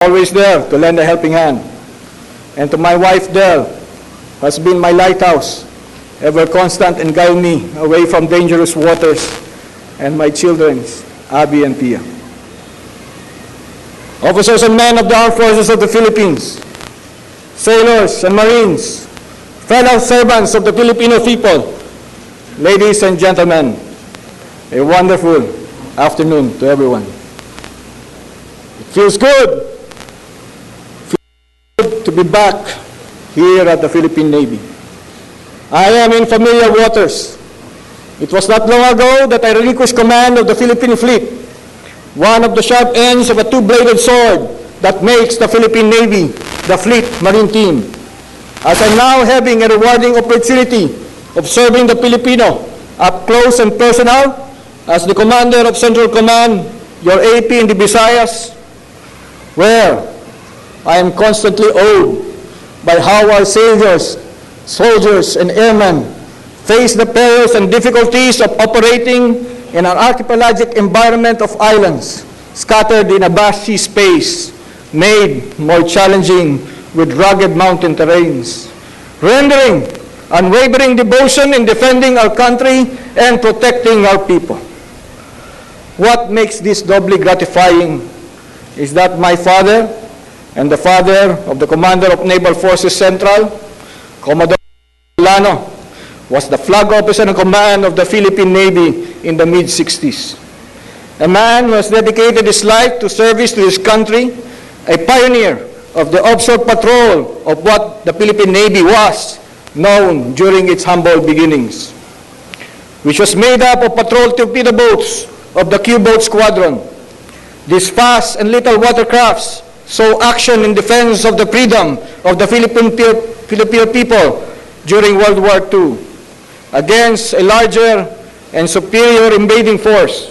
always there to lend a helping hand. And to my wife, Del, has been my lighthouse, ever constant in guiding me away from dangerous waters, and my children, Abby and Pia. Officers and men of the Armed Forces of the Philippines, sailors and Marines, fellow servants of the Filipino people, ladies and gentlemen, a wonderful afternoon to everyone. It feels good to be back here at the Philippine Navy. I am in familiar waters. It was not long ago that I relinquished command of the Philippine Fleet, one of the sharp ends of a two-bladed sword that makes the Philippine Navy the Fleet Marine Team. As I'm now having a rewarding opportunity of serving the Filipino up close and personal as the Commander of Central Command, your AP in the Visayas, where I am constantly awed by how our sailors, soldiers, and airmen face the perils and difficulties of operating in an archipelagic environment of islands scattered in a vast sea space made more challenging with rugged mountain terrains, rendering unwavering devotion in defending our country and protecting our people. What makes this doubly gratifying is that my father and the father of the Commander of Naval Forces Central, Commodore Lano, was the flag officer in command of the Philippine Navy in the mid-60s. A man who has dedicated his life to service to his country, a pioneer of the offshore patrol of what the Philippine Navy was known during its humble beginnings, which was made up of patrol torpedo boats of the Q-boat squadron. These fast and little watercrafts saw action in defense of the freedom of the Filipino people during World War II against a larger and superior invading force.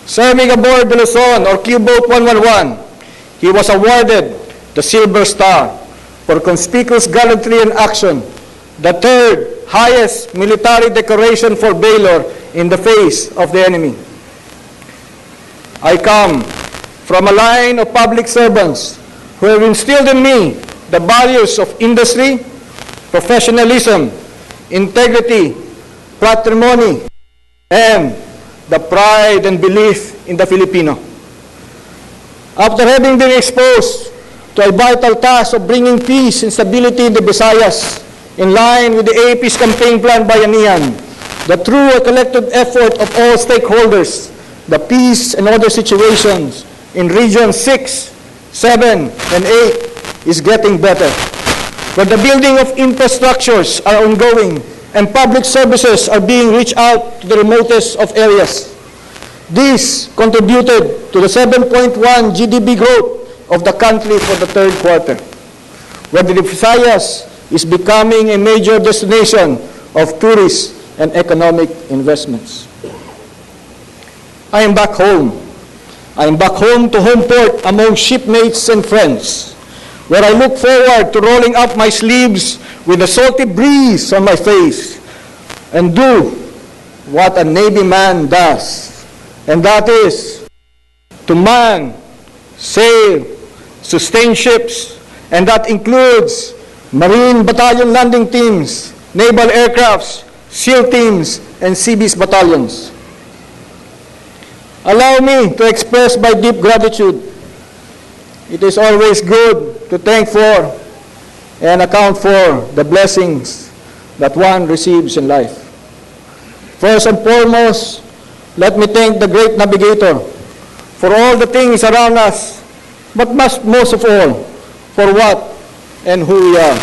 Serving aboard the Luzon or Q-boat 111, he was awarded the Silver Star for conspicuous gallantry in action, the third highest military decoration for valor in the face of the enemy. I come from a line of public servants who have instilled in me the values of industry, professionalism, integrity, patrimony, and the pride and belief in the Filipino. After having been exposed to a vital task of bringing peace and stability in the Visayas, in line with the AAP's campaign plan Bayanihan, the true collective effort of all stakeholders, the peace and order situations in Region 6, 7, and 8 is getting better, where the building of infrastructures are ongoing and public services are being reached out to the remotest of areas. This contributed to the 7.1 GDP growth of the country for the third quarter, where the Visayas is becoming a major destination of tourist and economic investments. I am back home. I am back home to home port among shipmates and friends, where I look forward to rolling up my sleeves with a salty breeze on my face and do what a Navy man does, and that is to man, sail, sustain ships, and that includes Marine Battalion landing teams, naval aircrafts, SEAL teams, and Seabees battalions. Allow me to express my deep gratitude. It is always good to thank for and account for the blessings that one receives in life. First and foremost, let me thank the great navigator for all the things around us, but most of all, for what and who we are.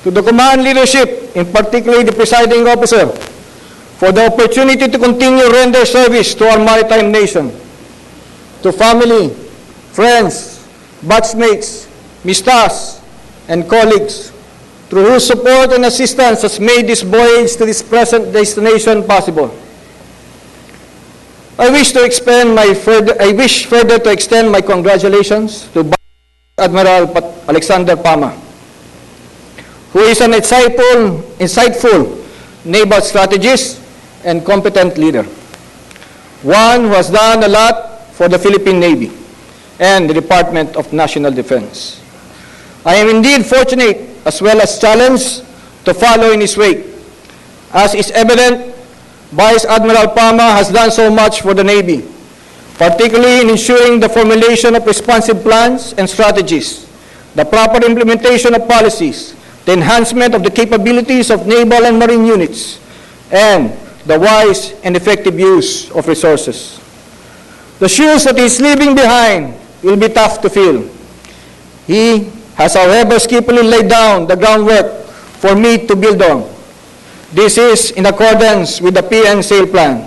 To the command leadership, in particular the presiding officer, for the opportunity to continue render service to our maritime nation. To family, friends, batchmates, mistas, and colleagues, through whose support and assistance has made this voyage to this present destination possible. I wish further to extend my congratulations to Admiral Alexander Pama, who is an insightful naval strategist and competent leader, one who has done a lot for the Philippine Navy, and the Department of National Defense. I am indeed fortunate as well as challenged to follow in his wake. As is evident, Vice Admiral Pama has done so much for the Navy, particularly in ensuring the formulation of responsive plans and strategies, the proper implementation of policies, the enhancement of the capabilities of naval and marine units, and the wise and effective use of resources. The shoes that he is leaving behind will be tough to fill. He has, however, skillfully laid down the groundwork for me to build on. This is in accordance with the PN SAIL plan,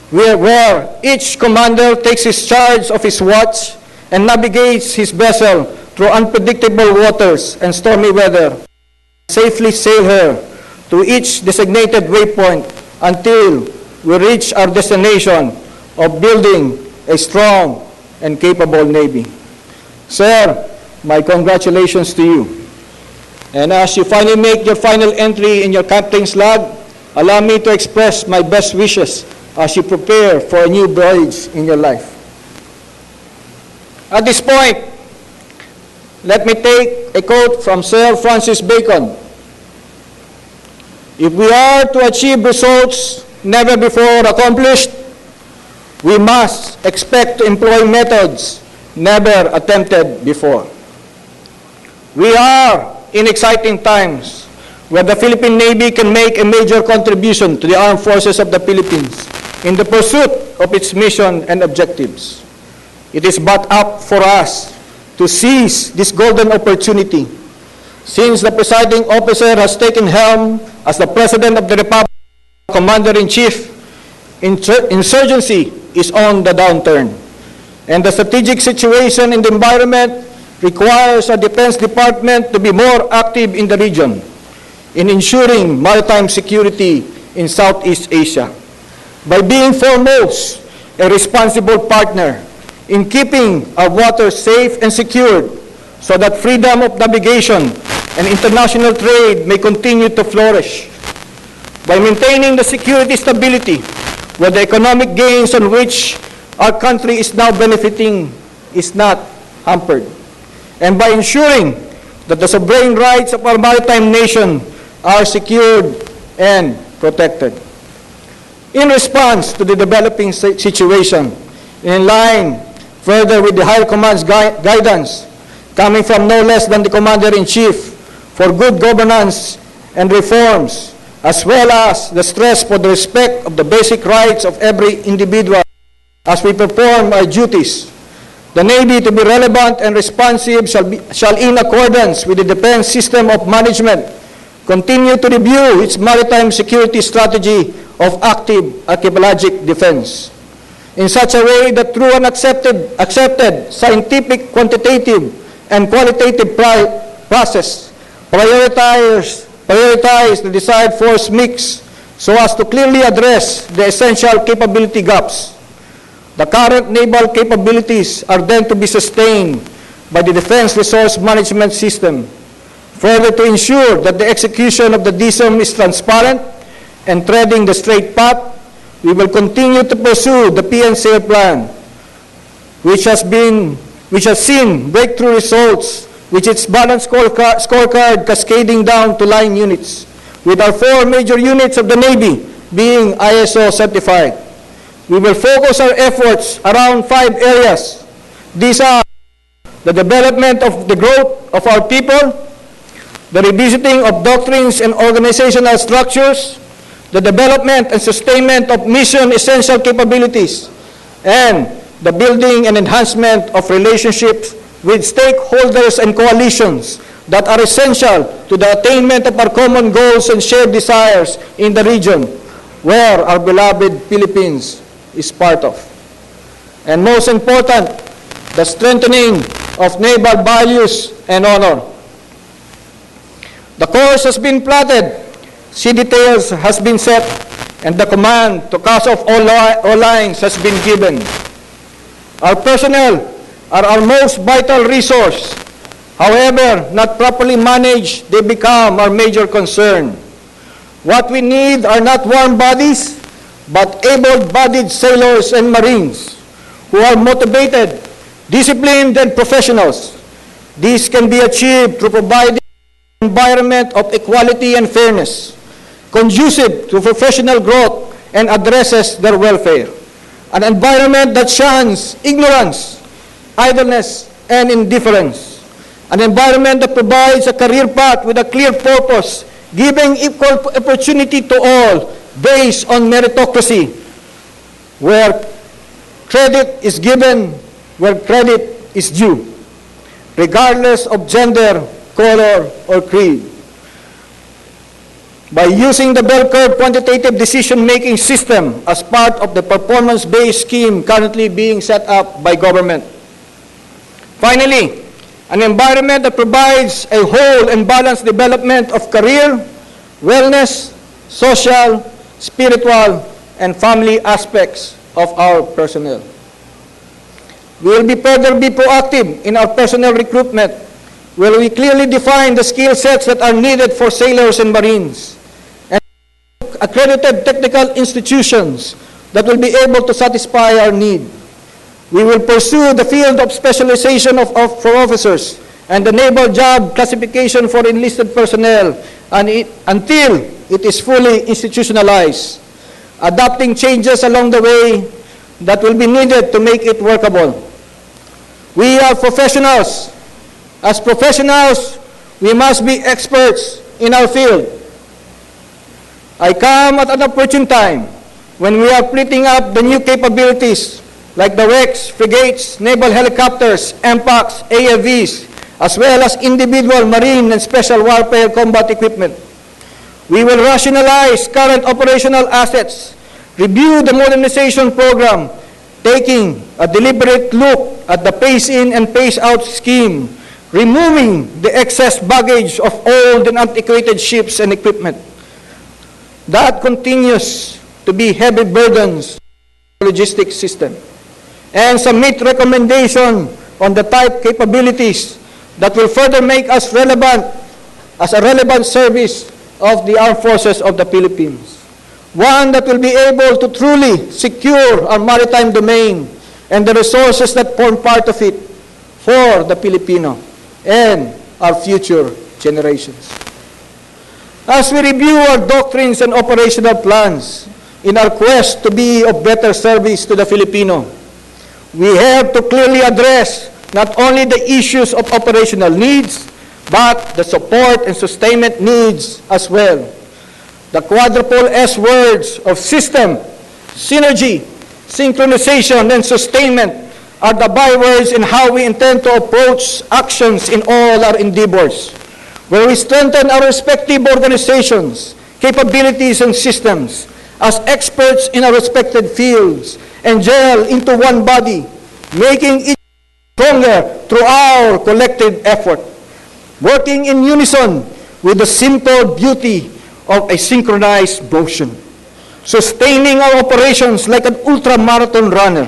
where each commander takes his charge of his watch and navigates his vessel through unpredictable waters and stormy weather, safely sail her to each designated waypoint until we reach our destination of building a strong and capable Navy. Sir, my congratulations to you. And as you finally make your final entry in your captain's log, allow me to express my best wishes as you prepare for a new voyage in your life. At this point, let me take a quote from Sir Francis Bacon. If we are to achieve results never before accomplished, we must expect to employ methods never attempted before. We are in exciting times where the Philippine Navy can make a major contribution to the armed forces of the Philippines in the pursuit of its mission and objectives. It is but up for us to seize this golden opportunity, since the presiding officer has taken helm as the President of the Republic, Commander-in-Chief. Insurgency is on the downturn, and the strategic situation in the environment requires our Defense Department to be more active in the region in ensuring maritime security in Southeast Asia by being foremost a responsible partner in keeping our waters safe and secured so that freedom of navigation and international trade may continue to flourish, by maintaining the security stability where the economic gains on which our country is now benefiting is not hampered, and by ensuring that the sovereign rights of our maritime nation are secured and protected. In response to the developing situation, in line further with the Higher Command's guidance, coming from no less than the Commander-in-Chief, for good governance and reforms, as well as the stress for the respect of the basic rights of every individual as we perform our duties, the Navy, to be relevant and responsive, shall in accordance with the defense system of management, continue to review its maritime security strategy of active archipelagic defense in such a way that through an accepted scientific, quantitative, and qualitative process, prioritize the desired force mix so as to clearly address the essential capability gaps. The current naval capabilities are then to be sustained by the Defense Resource Management System. Further, to ensure that the execution of the DSM is transparent and treading the straight path, we will continue to pursue the PNCA plan, which has seen breakthrough results with its balanced scorecard cascading down to line units, with our 4 major units of the Navy being ISO certified. We will focus our efforts around 5 areas. These are the development of the growth of our people, the revisiting of doctrines and organizational structures, the development and sustainment of mission essential capabilities, and the building and enhancement of relationships with stakeholders and coalitions that are essential to the attainment of our common goals and shared desires in the region where our beloved Philippines is part of. And most important, the strengthening of naval values and honor. The course has been plotted, sea details has been set, and the command to cast off all lines has been given. Our personnel are our most vital resource. However, not properly managed, they become our major concern. What we need are not warm bodies, but able-bodied sailors and Marines who are motivated disciplined and professionals. This can be achieved through providing an environment of equality and fairness, conducive to professional growth and addresses their welfare. An environment that shuns ignorance, idleness, and indifference. An environment that provides a career path with a clear purpose, giving equal opportunity to all based on meritocracy, where credit is given, where credit is due, regardless of gender, color, or creed. By using the bell curve quantitative decision-making system as part of the performance-based scheme currently being set up by government. Finally, an environment that provides a whole and balanced development of career, wellness, social, spiritual, and family aspects of our personnel. We will further be proactive in our personnel recruitment, where we clearly define the skill sets that are needed for sailors and Marines, and accredited technical institutions that will be able to satisfy our need. We will pursue the field of specialization for officers and the naval job classification for enlisted personnel until it is fully institutionalized, adopting changes along the way that will be needed to make it workable. We are professionals. As professionals, we must be experts in our field. I come at an opportune time when we are splitting up the new capabilities like the wrecks, frigates, naval helicopters, MPACs, AFVs, as well as individual marine and special warfare combat equipment. We will rationalize current operational assets, review the modernization program, taking a deliberate look at the phase-in and phase-out scheme, removing the excess baggage of old and antiquated ships and equipment. That continues to be heavy burdens on the logistics system, and submit recommendation on the type capabilities that will further make us relevant as a relevant service of the armed forces of the Philippines. One that will be able to truly secure our maritime domain and the resources that form part of it for the Filipino and our future generations. As we review our doctrines and operational plans in our quest to be of better service to the Filipino, we have to clearly address not only the issues of operational needs, but the support and sustainment needs as well. The quadruple S words of system, synergy, synchronization, and sustainment are the bywords in how we intend to approach actions in all our endeavors, where we strengthen our respective organizations, capabilities, and systems as experts in our respected fields and gel into one body, making each stronger through our collective effort, working in unison with the simple beauty of a synchronized motion, sustaining our operations like an ultra-marathon runner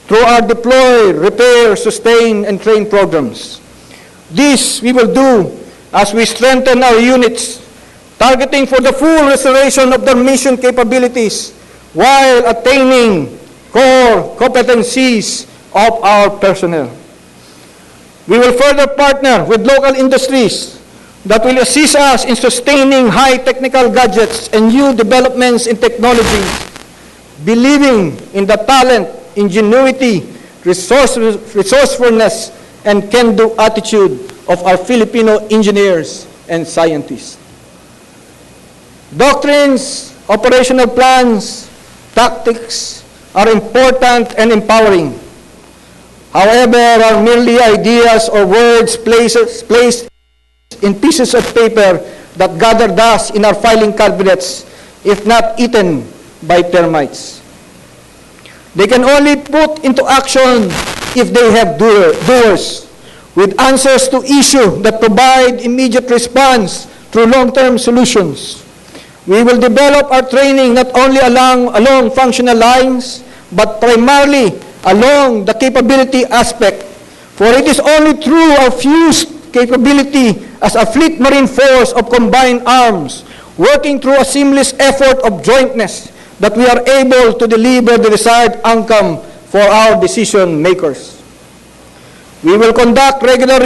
through our deploy, repair, sustain, and train programs. This we will do as we strengthen our units, targeting for the full restoration of their mission capabilities while attaining core competencies of our personnel. We will further partner with local industries that will assist us in sustaining high technical gadgets and new developments in technology, believing in the talent, ingenuity, resourcefulness, and can-do attitude of our Filipino engineers and scientists. Doctrines, operational plans, tactics are important and empowering. However, are merely ideas or words placed in pieces of paper that gather dust in our filing cabinets, if not eaten by termites. They can only put into action if they have doers, with answers to issues that provide immediate response through long-term solutions. We will develop our training not only along functional lines, but primarily along the capability aspect, for it is only through our fused capability as a fleet marine force of combined arms, working through a seamless effort of jointness, that we are able to deliver the desired outcome for our decision makers. We will conduct regular